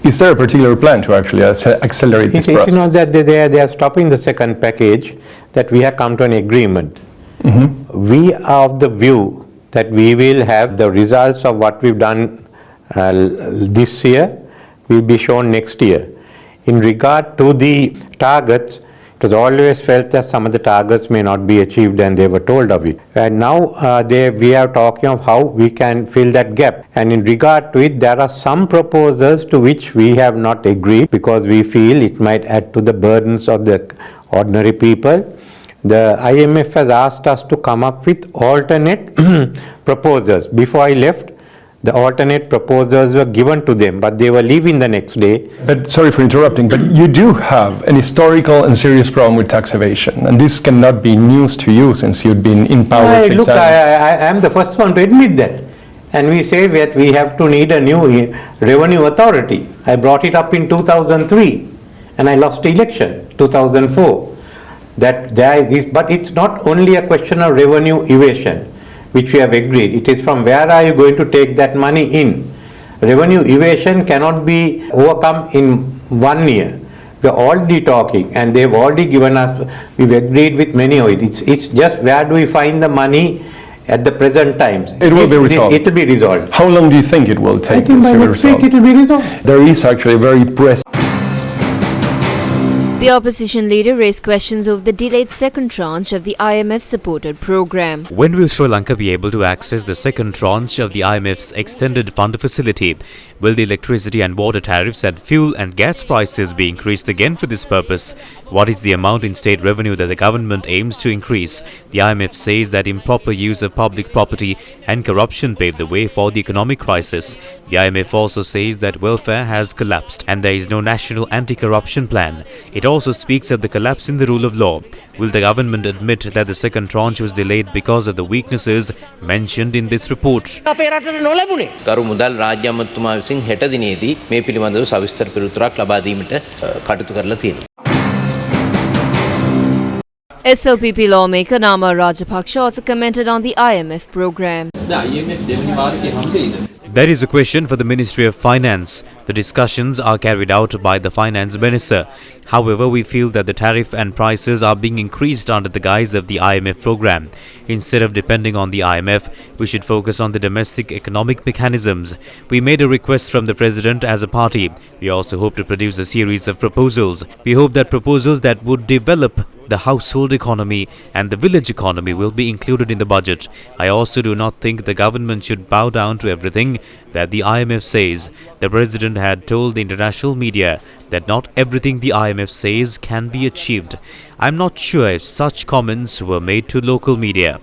Is there a particular plan to actually accelerate this process? You know that they are stopping the second package, that we have come to an agreement. We are of the view that we will have the results of what we've done this year will be shown next year. In regard to the targets, it was always felt that some of the targets may not be achieved and they were told of it. And now we are talking of how we can fill that gap. And in regard to it, there are some proposals to which we have not agreed because we feel it might add to the burdens of the ordinary people. The IMF has asked us to come up with alternate proposals. Before I left, the alternate proposals were given to them, but they were leaving the next day. But sorry for interrupting, but you do have an historical and serious problem with tax evasion, and this cannot be news to you since you've been in power 6 times. I am the first one to admit that. And we say that we have to need a new revenue authority. I brought it up in 2003, and I lost the election, 2004. But it's not only a question of revenue evasion, which we have agreed. It is from where are you going to take that money in. Revenue evasion cannot be overcome in 1 year. We are already talking, and they've already given us, we've agreed with many of it. It's just where do we find the money at the present times. It will be resolved. It will be resolved. How long do you think it will take? I think by next week it will be resolved. There is actually a very pressing. The opposition leader raised questions over the delayed second tranche of the IMF-supported program. When will Sri Lanka be able to access the second tranche of the IMF's extended fund facility? Will the electricity and water tariffs and fuel and gas prices be increased again for this purpose? What is the amount in state revenue that the government aims to increase? The IMF says that improper use of public property and corruption paved the way for the economic crisis. The IMF also says that welfare has collapsed and there is no national anti-corruption plan. It also speaks of the collapse in the rule of law. Will the government admit that the second tranche was delayed because of the weaknesses mentioned in this report? ගරු මුදල් රාජ්‍ය අමාත්‍යතුමා විසින් හෙට දිනේදී මේ පිළිබඳව සවිස්තර පිළිතුරක් ලබා දීමට කටයුතු කරලා තියෙනවා. SLPP lawmaker Nama Rajapaksa also commented on the IMF program. That is a question for the Ministry of Finance. The discussions are carried out by the Finance Minister. However, we feel that the tariff and prices are being increased under the guise of the IMF program. Instead of depending on the IMF, we should focus on the domestic economic mechanisms. We made a request from the President as a party. We also hope to produce a series of proposals. We hope that proposals that would develop the household economy and the village economy will be included in the budget. I also do not think the government should bow down to everything that the IMF says. The President had told the international media that not everything the IMF says can be achieved. I'm not sure if such comments were made to local media.